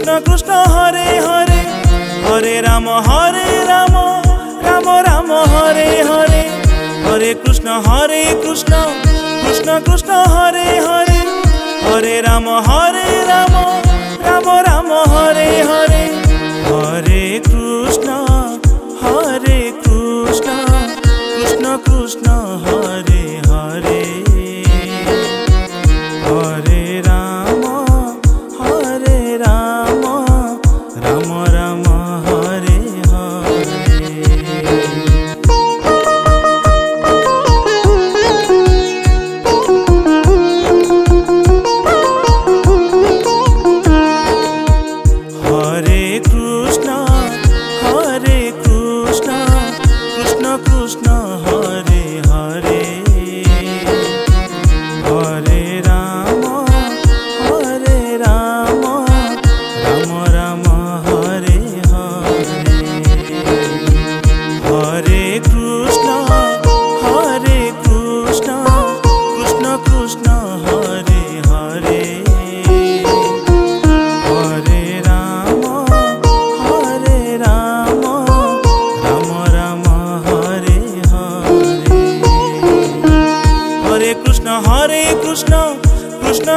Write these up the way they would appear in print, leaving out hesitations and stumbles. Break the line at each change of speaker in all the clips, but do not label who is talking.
Krishna Krishna Hare Hare Hare Ram Ram Ram Hare Hare Hare Krishna Krishna Krishna Hare Hare Hare Ram Ram Ram Hare Hare Hare Krishna Krishna Krishna Hare Hare Hare Ram Ram Ram Hare Hare. Hare Krishna Krishna Krishna Hare Hare Hare Ram Ram Ram Hare Hare Hare Krishna Krishna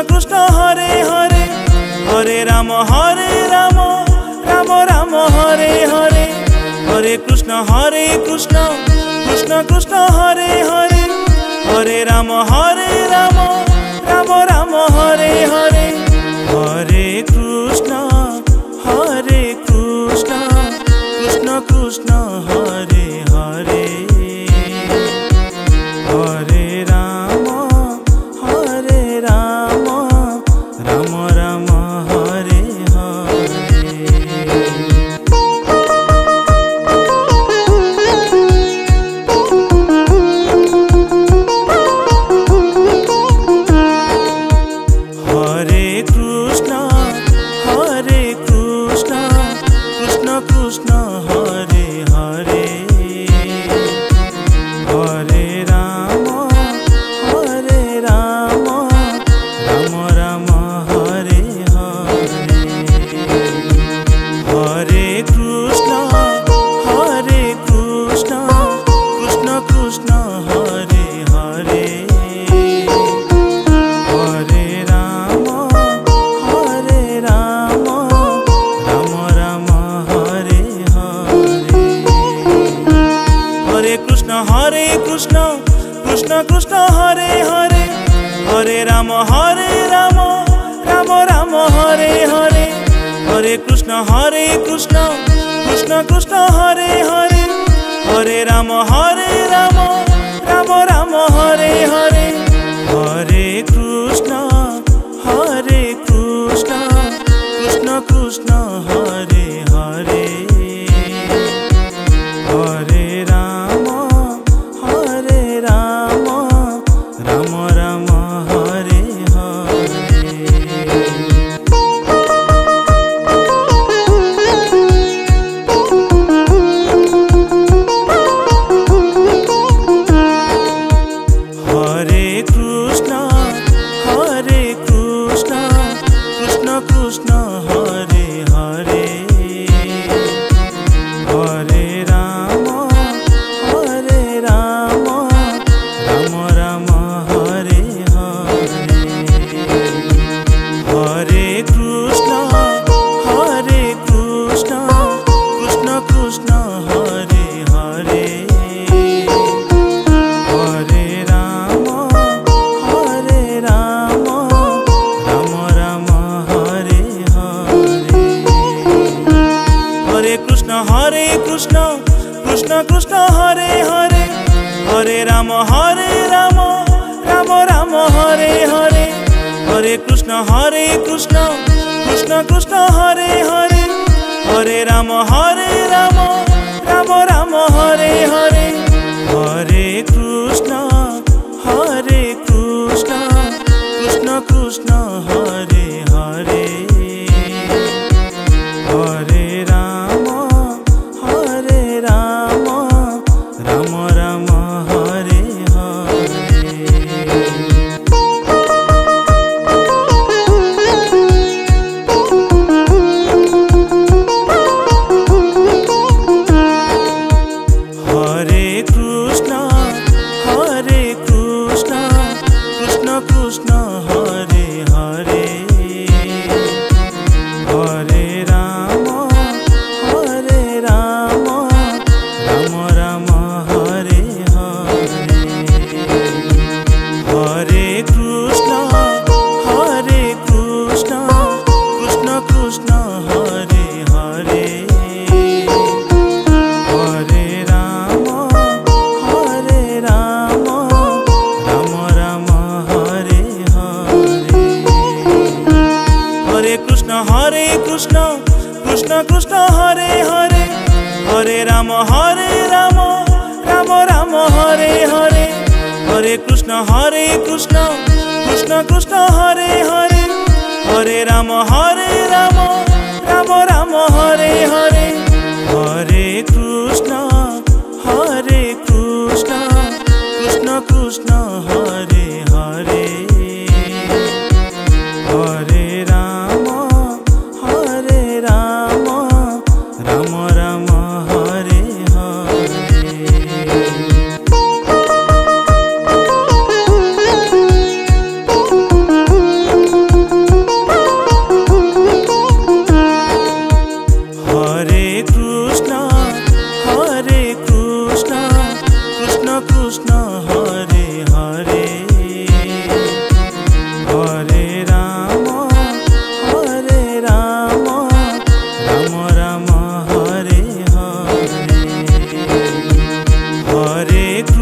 Krishna Hare Hare Hare Ram Ram Hare Hare Hare Krishna Krishna Krishna Hare Hare Hare Ram Ram Hare Hare Hare Krishna Krishna Krishna Hare Hare Hare Ram Ram Hare Hare Hare Krishna Krishna Krishna Hare Hare Hare Ram Ram Hare Hare. Hare Krishna Krishna Krishna Hare Hare Hare Ram Ram Hare Hare Hare Krishna Krishna Krishna Hare Hare Hare Ram Ram Hare Hare Hare Krishna Krishna Krishna Hare Hare Hare Ram Ram Hare Hare Hare Krishna Krishna Krishna Hare Hare Hare Ram Ram Hare Hare Hare Krishna Krishna Krishna Hare Hare Hare Ram Ram Hare Hare. Hare Krishna Krishna Krishna Hare Hare Hare Ram Ram Hare Hare Hare Krishna Krishna Krishna Hare Hare Hare Ram Ram Hare Hare Hare Krishna Krishna Krishna Hare Hare Hare Ram Ram Hare Hare Hare Krishna Krishna Krishna Hare Hare Hare Ram Ram Hare Hare Hare Krishna Krishna Krishna Hare Hare Hare Ram Ram Hare Hare. Krishna Krishna Krishna Hare Hare, Hare Ram Ram Ram Hare Hare, Hare Krishna Krishna Krishna Hare Hare, Hare Ram Ram Ram Hare Hare. Hare Krishna Krishna Krishna Hare Hare, Hare Ram Ram Ram Hare Hare, Hare Krishna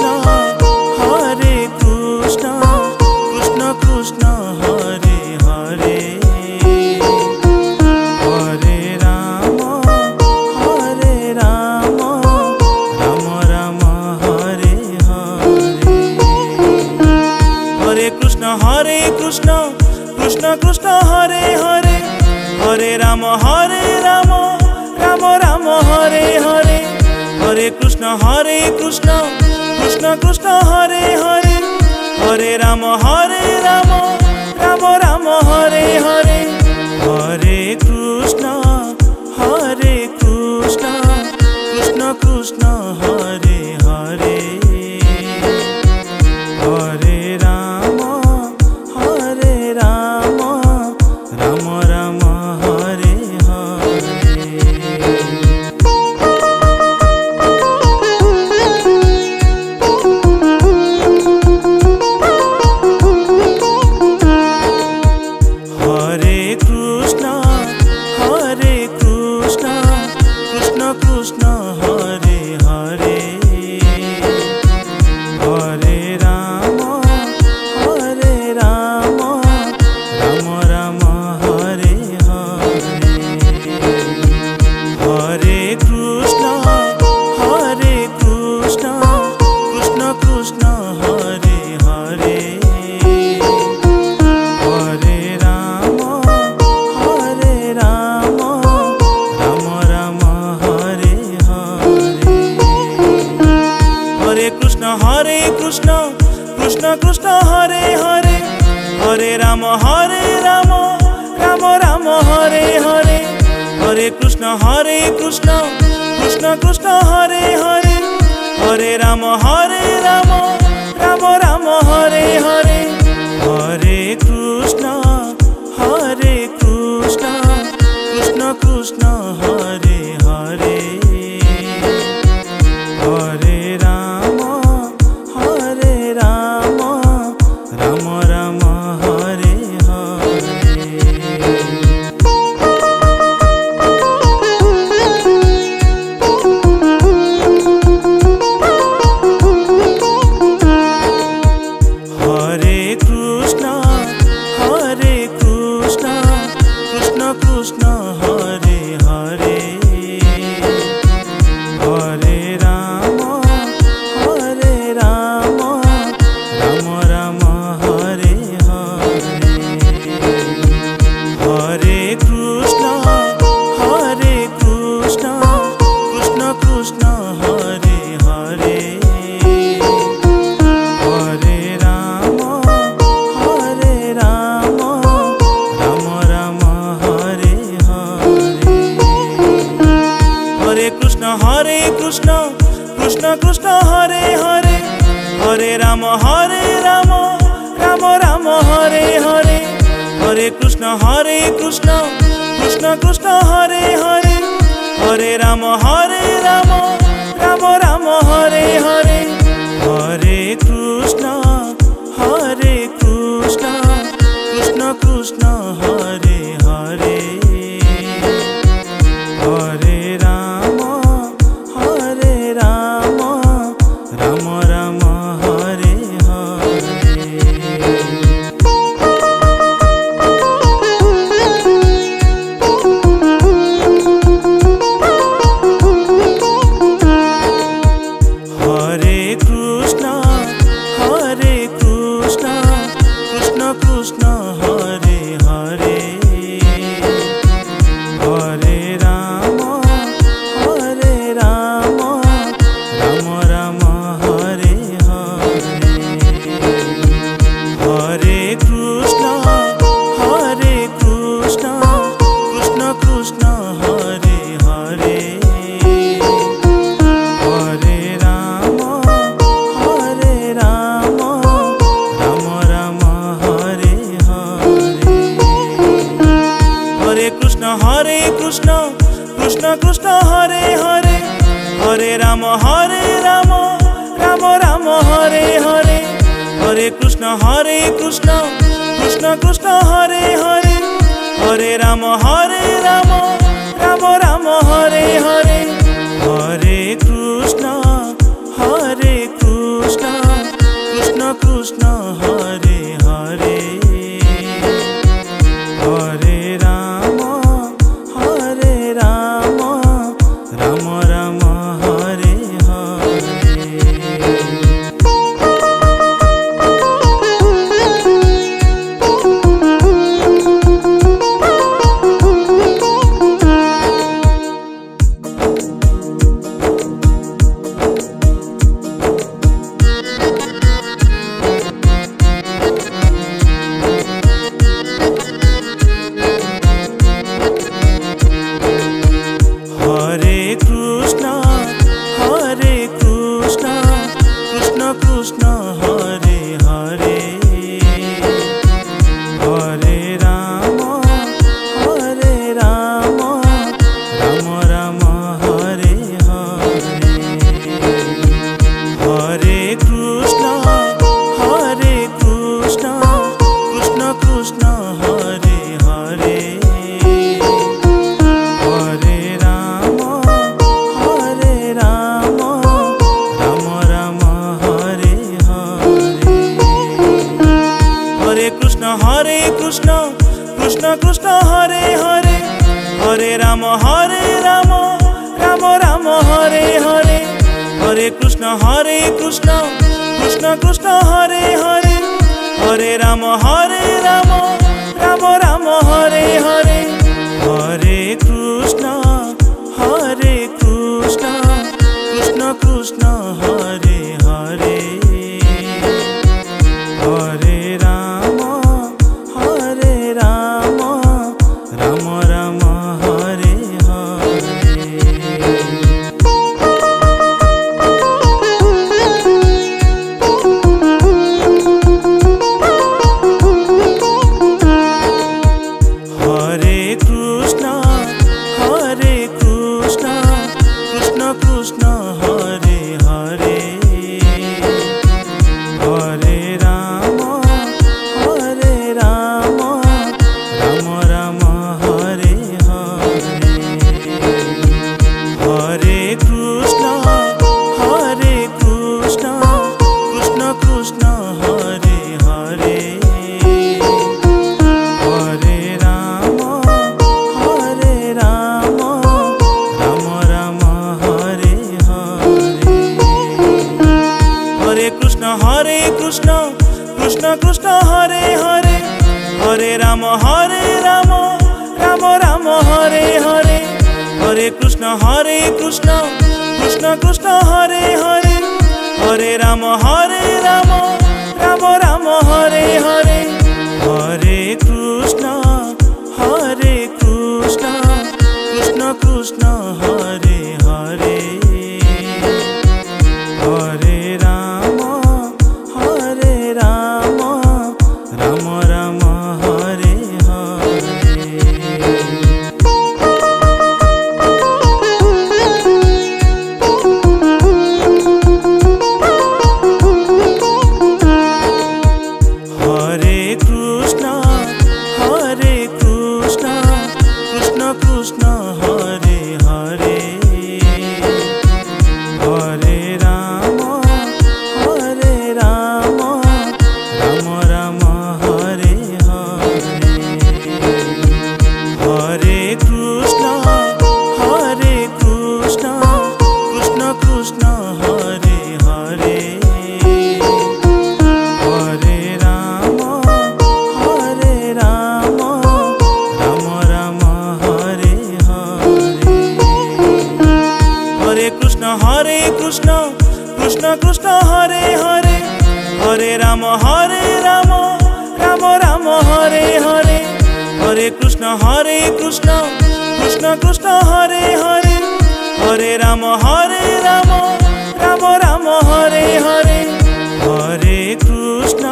Krishna Krishna Hare Hare, Hare Ram Ram Ram Hare Hare, Hare Krishna Krishna Krishna Hare Hare, Hare Ram Ram Ram Hare Hare, Hare Krishna Krishna Krishna Hare Hare, Hare Ram Ram Ram Hare Hare, Hare Krishna Krishna Krishna Hare Hare, Hare Ram Ram Ram Hare Hare. Hare Krishna Krishna Krishna Hare Hare, Hare Ram Ram Ram Hare Hare, Hare Krishna Krishna Krishna Hare Hare, Hare Ram Ram Ram Hare Hare, Hare Krishna Krishna Krishna Hare Hare, Hare Ram Ram Ram Hare Hare, Hare Krishna Krishna Krishna Hare Hare, Hare Ram Ram Ram Hare Hare, Hare Krishna Krishna Krishna Hare Hare, Hare Ram Ram Ram Hare Hare. Hare Krishna Krishna Krishna Hare Hare, Hare Ram Ram Ram Hare Hare, Hare Krishna Krishna Krishna Hare Hare, Hare Ram Ram Ram Hare Hare, Hare Krishna Krishna Krishna Hare Hare, Hare Ram Ram Ram Hare Hare, Hare Krishna Krishna Krishna Hare Hare, Hare Ram Ram Ram Hare Hare, Hare Krishna Krishna Krishna Hare Hare, Hare Ram Ram Ram Hare Hare. Hare Ram Ram Ram Hare Hare, Hare Krishna Krishna Krishna Hare Hare, Hare Ram Ram Ram Hare Hare, Hare Krishna Krishna Krishna Hare Hare, Hare Ram Ram Ram Hare Hare. Krishna Krishna Hare Hare, Hare Ram Ram Ram Hare Hare, Hare Krishna Krishna Krishna Hare Hare, Hare Ram Ram Ram Hare Hare, Hare Krishna Krishna Krishna Hare Hare, Hare Ram Ram Ram Hare Hare. Hare Krishna Krishna Krishna Hare Hare, Hare Ram Ram Ram Hare Hare, Hare Krishna Krishna Krishna Hare Hare, Hare Ram Ram Ram Hare Hare, Hare Krishna Krishna Krishna Hare Hare, Hare Ram Ram Ram Hare Hare, Hare Krishna Krishna Krishna Hare Hare, Hare Ram Ram Ram Hare Hare, Hare Krishna Krishna Krishna Hare Hare, Hare Ram Ram Ram Hare Hare. Hare Krishna Krishna Krishna Hare Hare, Hare Ram Ram Ram Hare Hare, Hare Krishna Krishna Krishna Hare Hare, Hare Ram Ram Ram Hare Hare, Hare Krishna Krishna Krishna Hare Hare, Hare Ram Ram Ram Hare Hare, Hare Krishna Krishna Krishna Hare Hare, Hare Ram Ram Ram Hare Hare, Hare Krishna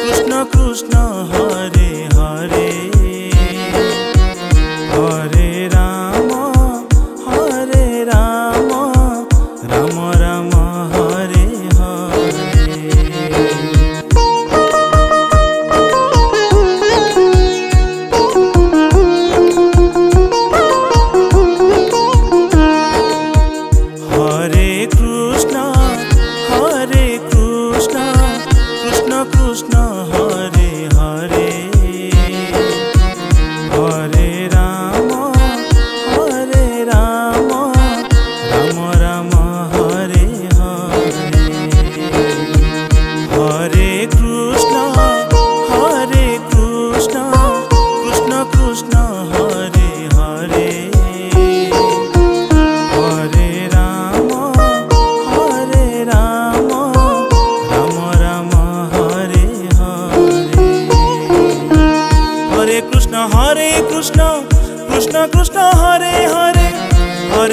Krishna Krishna Hare Hare, Hare Ram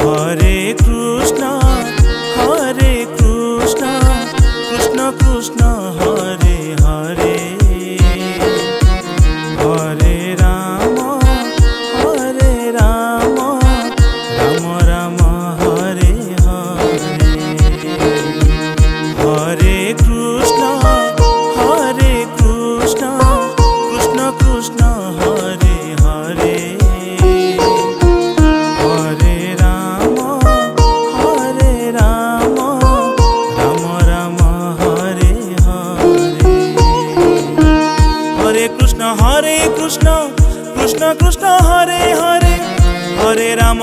Hare Krishna Krishna Krishna Hare Hare, Hare Ram Ram Ram Hare Hare, Hare Krishna Krishna Krishna Hare Hare, Hare Ram Ram Ram Hare Hare, Hare Krishna Krishna Krishna Hare Hare, Hare Ram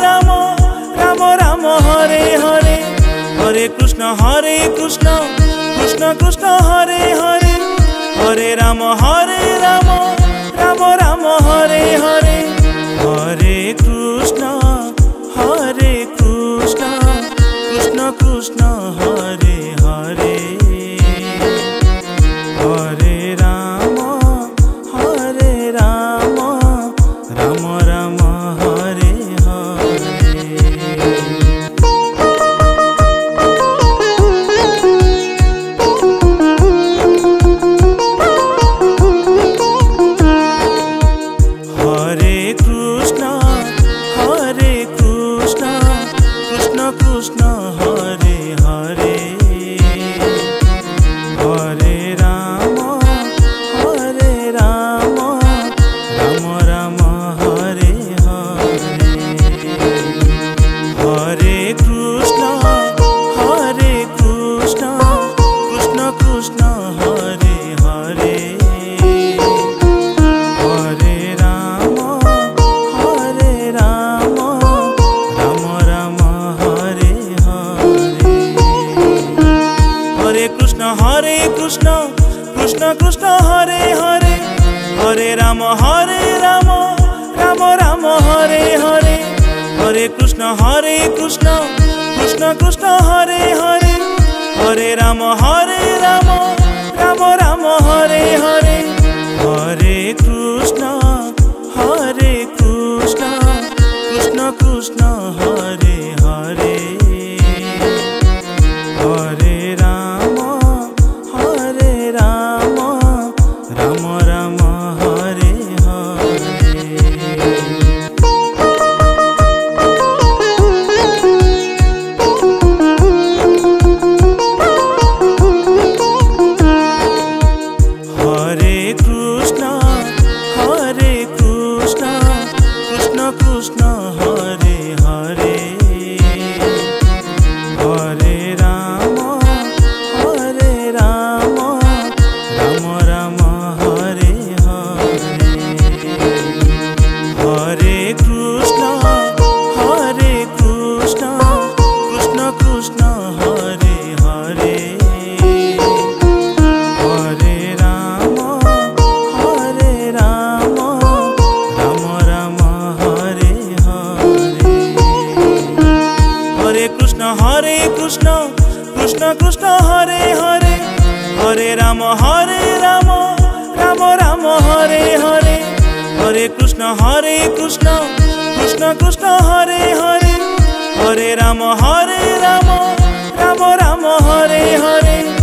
Ram Ram Hare Hare, Hare Krishna Krishna Krishna Hare Hare, Hare Ram Ram Ram Hare Hare, Hare Krishna Krishna Krishna Hare Hare, Hare Ram Ram Ram Hare Hare. Ram Ram Ram Hare Hare, Hare Krishna Krishna Krishna Hare Hare, Hare Ram Ram Ram Hare Hare, Hare Krishna Krishna Krishna Hare Hare, Hare Ram Ram Ram Hare Hare. Hare Krishna Krishna Krishna Hare Hare, Hare Ram Ram Ram Hare Hare, Hare Krishna Krishna Krishna Hare Hare, Hare Ram Ram Ram Hare Hare, Hare Krishna Krishna Krishna Hare Hare, Hare Ram Ram Ram Hare Hare, Hare Krishna Krishna Krishna Hare Hare, Hare Ram Ram Ram Hare Hare.